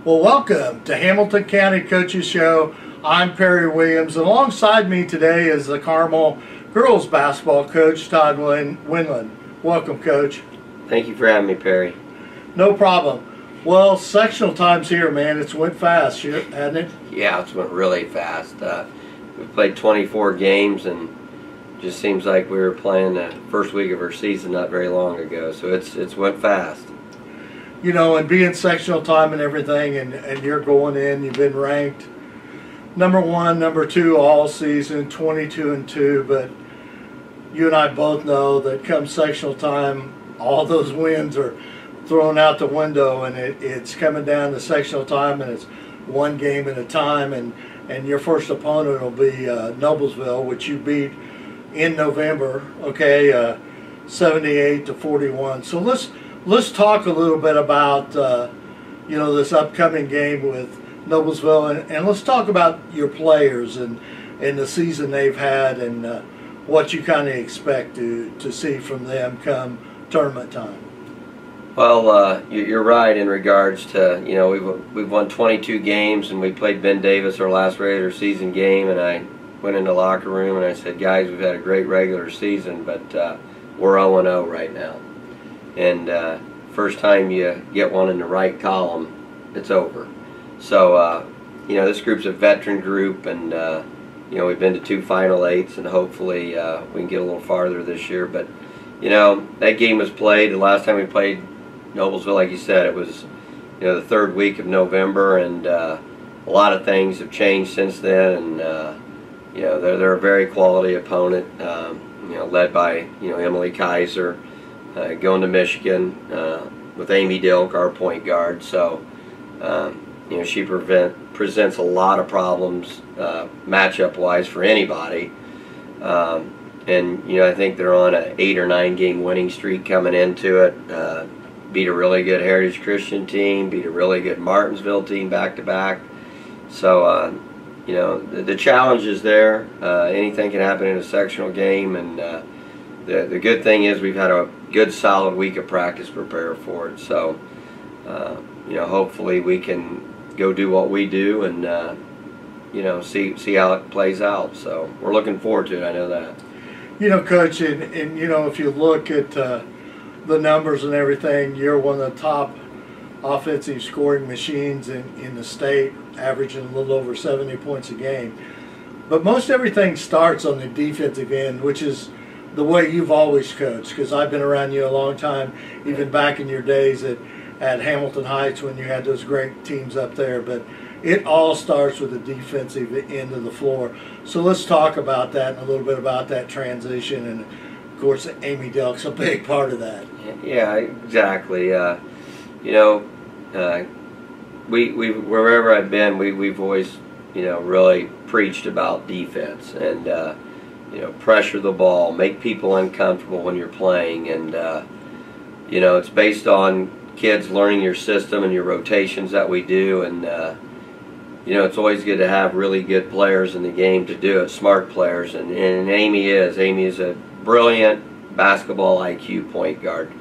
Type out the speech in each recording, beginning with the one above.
Well, welcome to Hamilton County Coaches Show. I'm Perry Williams, and alongside me today is the Carmel girls basketball coach, Tod Windlan. Welcome, Coach. Thank you for having me, Perry. No problem. Well, sectional time's here, man. It's went fast, hasn't it? Yeah, it's went really fast. We played 24 games, and just seems like we were playing the first week of our season not very long ago. So it's went fast. You know, and being sectional time and everything, and you're going in, you've been ranked number 1, number 2 all season, 22-2, but you and I both know that come sectional time, all those wins are thrown out the window, and it's coming down to sectional time, and it's one game at a time, and your first opponent will be Noblesville, which you beat in November, okay, 78-41. So let's talk a little bit about you know, this upcoming game with Noblesville, and let's talk about your players and the season they've had, and what you kind of expect to see from them come tournament time. Well, you're right in regards to, you know, we've won 22 games, and we played Ben Davis our last regular season game, and I went in the locker room and I said, guys, we've had a great regular season, but we're 0-0 right now. And first time you get one in the right column, it's over. So, you know, this group's a veteran group, and, you know, we've been to 2 Final Eights, and hopefully we can get a little farther this year. But, you know, that game was played, the last time we played Noblesville, like you said, it was, you know, the 3rd week of November, and a lot of things have changed since then, and, you know, they're a very quality opponent, you know, led by, you know, Emily Kaiser, going to Michigan with Amy Dilk, our point guard. So, you know, she presents a lot of problems matchup-wise for anybody. And, you know, I think they're on an 8 or 9 game winning streak coming into it. Beat a really good Heritage Christian team, beat a really good Martinsville team back-to-back. So, you know, the challenge is there. Anything can happen in a sectional game, and the good thing is we've had a good solid week of practice to prepare for it. So, you know, hopefully we can go do what we do, and you know, see how it plays out. So we're looking forward to it. I know that. You know, Coach, and you know, if you look at the numbers and everything, you're one of the top offensive scoring machines in the state, averaging a little over 70 points a game. But most everything starts on the defensive end, which is the way you've always coached, because I've been around you a long time, even back in your days at Hamilton Heights when you had those great teams up there. But it all starts with the defensive end of the floor. So let's talk about that and a little bit about that transition, and of course Amy Dilk's a big part of that. Yeah, exactly. You know, we wherever I've been, we've always, you know, really preached about defense, and you know, pressure the ball, make people uncomfortable when you're playing, and you know, it's based on kids learning your system and your rotations that we do, and you know, it's always good to have really good players in the game to do it, smart players, and Amy is a brilliant basketball IQ point guard.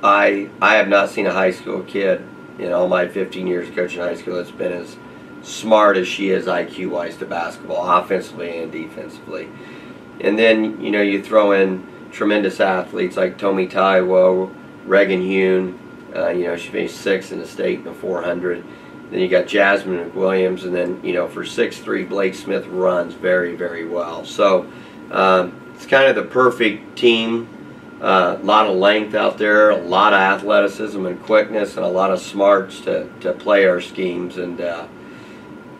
I have not seen a high school kid in all my 15 years coaching high school that's been as smart as she is IQ-wise to basketball, offensively and defensively. And then, you know, you throw in tremendous athletes like Tomi Taiwo, Reagan Hune, you know, she finished 6th in the state in the 400. Then you got Jasmine McWilliams, and then, you know, for 6'3", Blake Smith runs very, very well. So it's kind of the perfect team. A lot of length out there, a lot of athleticism and quickness, and a lot of smarts to play our schemes. And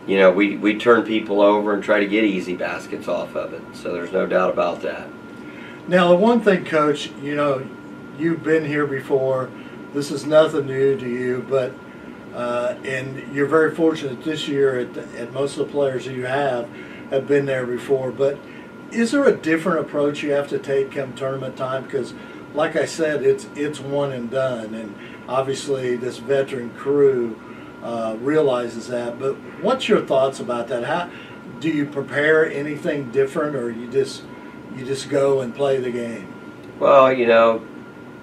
you know, we turn people over and try to get easy baskets off of it. So there's no doubt about that. Now, the one thing, Coach, you know, you've been here before. This is nothing new to you, but and you're very fortunate this year at most of the players that you have been there before. But is there a different approach you have to take come tournament time? Because, like I said, it's one and done, and obviously this veteran crew realizes that. But what's your thoughts about that? How do you prepare anything different, or you just go and play the game? Well, you know,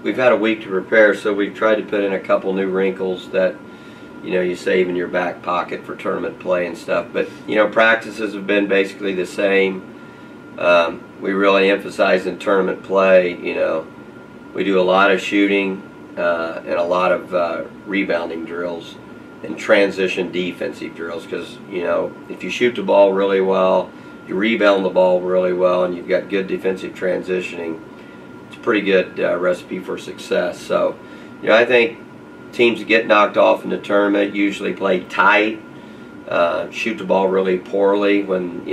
we've had a week to prepare, so we've tried to put in a couple new wrinkles that, you save in your back pocket for tournament play and stuff. But practices have been basically the same. We really emphasize in tournament play. We do a lot of shooting and a lot of rebounding drills and transition defensive drills, because if you shoot the ball really well, you rebound the ball really well, and you've got good defensive transitioning, it's a pretty good recipe for success. So I think teams that get knocked off in the tournament usually play tight, shoot the ball really poorly. When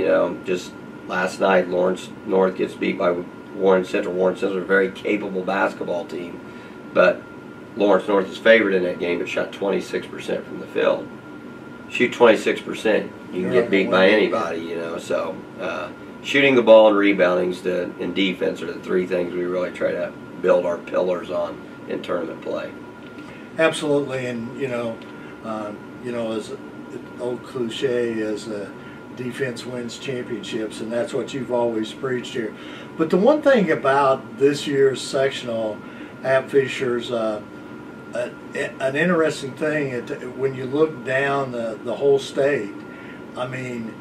just last night Lawrence North gets beat by Warren Central. Warren Central is a very capable basketball team, but Lawrence North is favored in that game, but shot 26% from the field. Shoot 26%, you can get beat by anybody, So shooting the ball and rebounding and defense are the three things we really try to build our pillars on in tournament play. Absolutely, and as an old cliche is defense wins championships, and that's what you've always preached here. But the one thing about this year's sectional at Fisher's, an interesting thing, when you look down the whole state, I mean,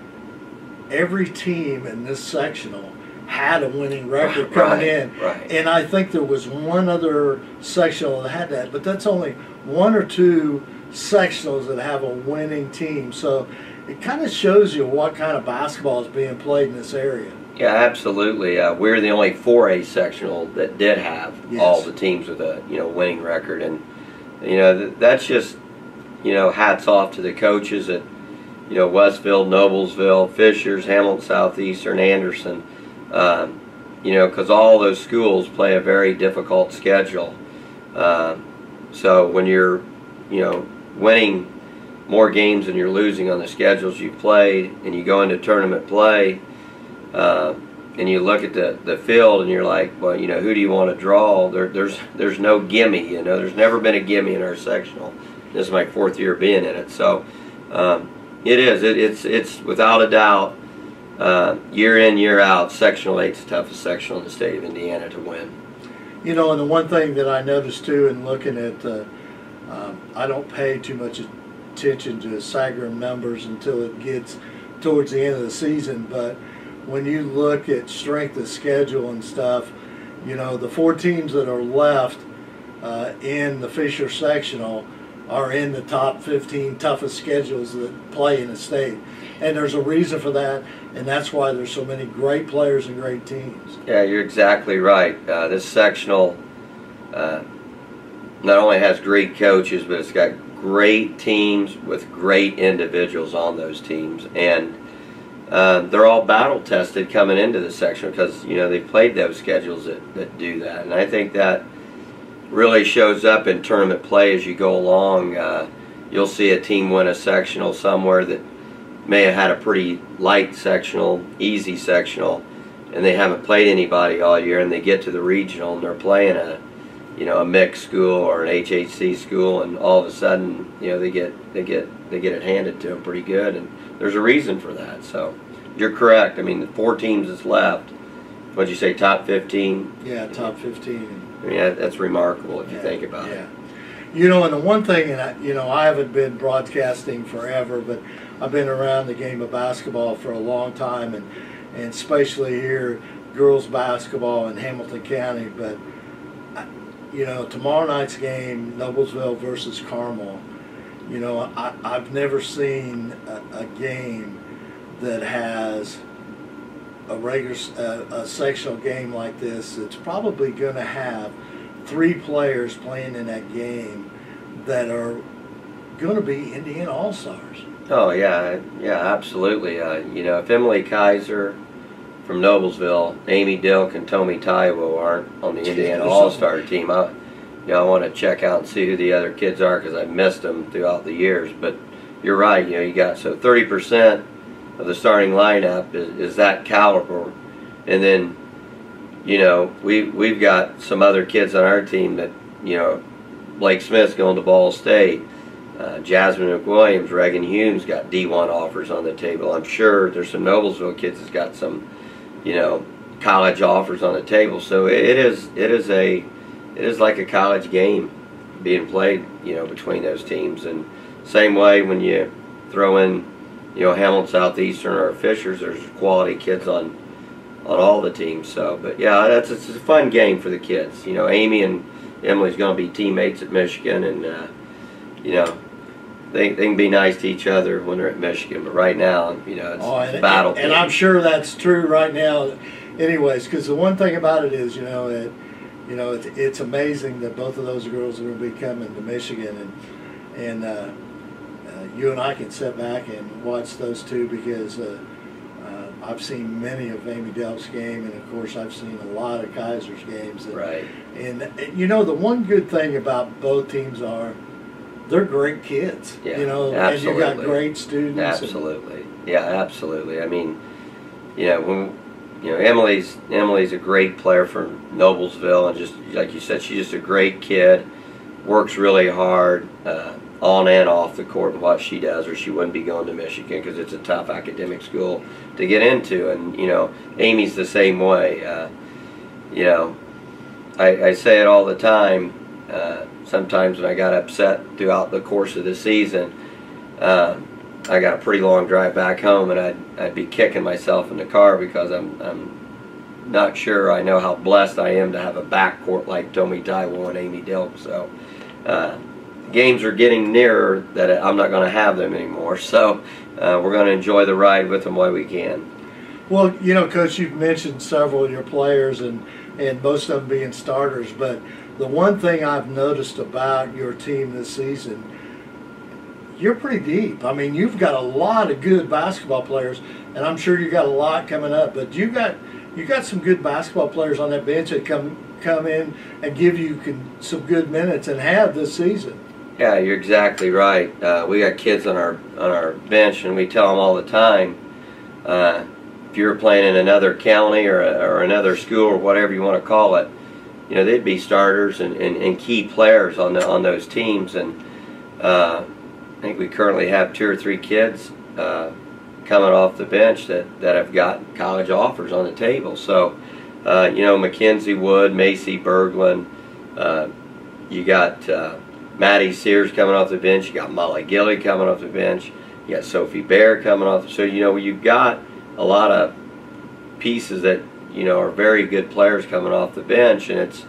every team in this sectional had a winning record coming in. Right. And I think there was one other sectional that had that, but that's only one or two sectionals that have a winning team. So it kind of shows you what kind of basketball is being played in this area. Yeah, absolutely. We're the only 4A sectional that did have all the teams with a winning record, and that's just hats off to the coaches at Westfield, Noblesville, Fishers, Hamilton Southeastern, Anderson. Because all those schools play a very difficult schedule. So when you're winning more games than you're losing on the schedules you played, and you go into tournament play, and you look at the field and you're like, well, who do you want to draw? There's no gimme. There's never been a gimme in our sectional. This is my 4th year being in it. So it's without a doubt, year in, year out, sectional 8's the toughest sectional in the state of Indiana to win. And the one thing that I noticed too in looking at, I don't pay too much attention to Sagram numbers until it gets towards the end of the season, but when you look at strength of schedule and stuff, the 4 teams that are left in the Fisher sectional are in the top 15 toughest schedules that play in the state. And there's a reason for that, and that's why there's so many great players and great teams. Yeah, you're exactly right. This sectional not only has great coaches, but it's got great teams with great individuals on those teams. And they're all battle tested coming into the section because they've played those schedules that do that, and I think that really shows up in tournament play as you go along. You'll see a team win a sectional somewhere that may have had a pretty light sectional, easy sectional, and they haven't played anybody all year, and they get to the regional and they're playing a mixed school or an HHC school, and all of a sudden they get it handed to them pretty good, and there's a reason for that. So you're correct. I mean, the 4 teams that's left, what'd you say, top 15? Yeah, top 15. I mean, that's remarkable if you think about it. And the one thing, and I haven't been broadcasting forever, but I've been around the game of basketball for a long time, and especially here, girls basketball in Hamilton County. But tomorrow night's game, Noblesville versus Carmel. I've never seen a game that has a sectional game like this. It's probably going to have 3 players playing in that game that are going to be Indiana All-Stars. Oh yeah, absolutely. If Emily Kaiser from Noblesville, Amy Dilk, and Tommy Taiwo aren't on the Indiana All-Star team, I want to check out and see who the other kids are, because I've missed them throughout the years. But you're right. You got 30% of the starting lineup is that caliber, and then we've got some other kids on our team that Blake Smith's going to Ball State. Jasmine McWilliams, Reagan Humes got D1 offers on the table. I'm sure there's some Noblesville kids that's got some, college offers on the table. So it is like a college game being played, between those teams. And same way when you throw in, Hamilton Southeastern or Fishers, there's quality kids on all the teams. So, but yeah, it's a fun game for the kids. Amy and Emily's going to be teammates at Michigan, and they can be nice to each other when they're at Michigan. But right now, it's a battle. And I'm sure that's true right now, anyways. Because the one thing about it is, it's amazing that both of those girls are going to be coming to Michigan, and you and I can sit back and watch those two because. I've seen many of Amy Delk's game, and of course I've seen a lot of Kaiser's games. Right. And the one good thing about both teams are they're great kids. Yeah, and absolutely. you got great students. Absolutely. Yeah, absolutely. I mean, Emily's a great player for Noblesville, and just like you said, she's just a great kid. Works really hard. On and off the court and what she does, or she wouldn't be going to Michigan because it's a tough academic school to get into. And Amy's the same way. I say it all the time. Sometimes when I got upset throughout the course of the season, I got a pretty long drive back home, and I'd be kicking myself in the car because I'm not sure I know how blessed I am to have a backcourt like Tommy Taiwo and Amy Dilk. So. Games are getting nearer that I'm not going to have them anymore, so we're going to enjoy the ride with them while we can. Well, Coach, you've mentioned several of your players and most of them being starters, but the one thing I've noticed about your team this season, you're pretty deep. I mean, you've got a lot of good basketball players, and I'm sure you got a lot coming up, but you got some good basketball players on that bench that come in and give you some good minutes and have this season. Yeah, you're exactly right. We got kids on our bench, and we tell them all the time, if you're playing in another county or another school or whatever you want to call it, they'd be starters and key players on those teams. And I think we currently have 2 or 3 kids coming off the bench that have got college offers on the table. So, Mackenzie Wood, Macy Berglund, you got Maddie Sears coming off the bench. You got Molly Gilly coming off the bench. You got Sophie Bear coming off. So you've got a lot of pieces that are very good players coming off the bench, and it's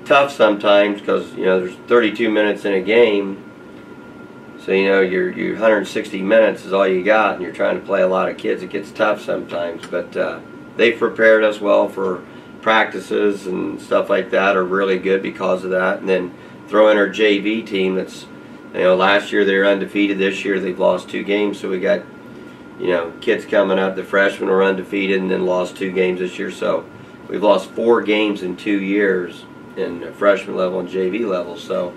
tough sometimes because there's 32 minutes in a game. So your 160 minutes is all you got, and you're trying to play a lot of kids. It gets tough sometimes, but they've prepared us well for practices and stuff like that. Are really good because of that, and then. Throw in our JV team that's, last year they were undefeated. This year they've lost 2 games. So we got, kids coming up. The freshmen were undefeated and then lost 2 games this year. So we've lost 4 games in 2 years in the freshman level and JV level. So,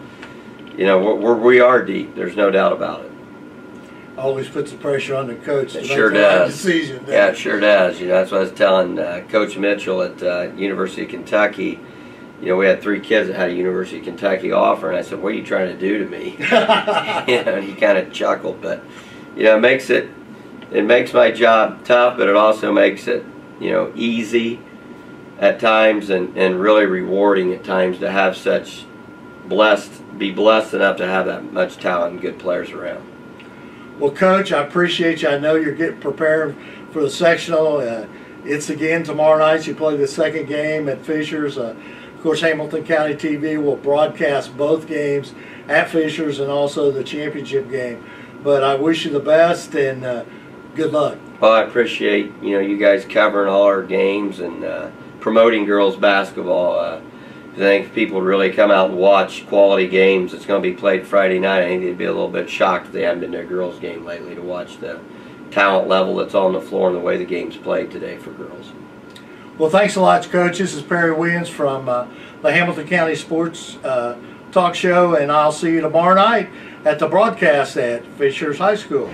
we are deep. There's no doubt about it. Always puts the pressure on the coach to make the right decision. Yeah, it sure does. That's what I was telling Coach Mitchell at University of Kentucky. We had 3 kids that had a University of Kentucky offer, and I said, "What are you trying to do to me?" And he kind of chuckled, but it makes my job tough, but it also makes it easy at times and really rewarding at times to have be blessed enough to have that much talent and good players around. Well, Coach, I appreciate you. I know you're getting prepared for the sectional. It's again tomorrow night. You play the second game at Fishers. Of course, Hamilton County TV will broadcast both games at Fishers and also the championship game. But I wish you the best and good luck. Well, I appreciate you guys covering all our games and promoting girls basketball. I think if people really come out and watch quality games, it's going to be played Friday night. I think they'd be a little bit shocked if they haven't been to a girls game lately to watch the talent level that's on the floor and the way the game's played today for girls. Well, thanks a lot, Coach. This is Perry Williams from the Hamilton County Sports Talk Show, and I'll see you tomorrow night at the broadcast at Fishers High School.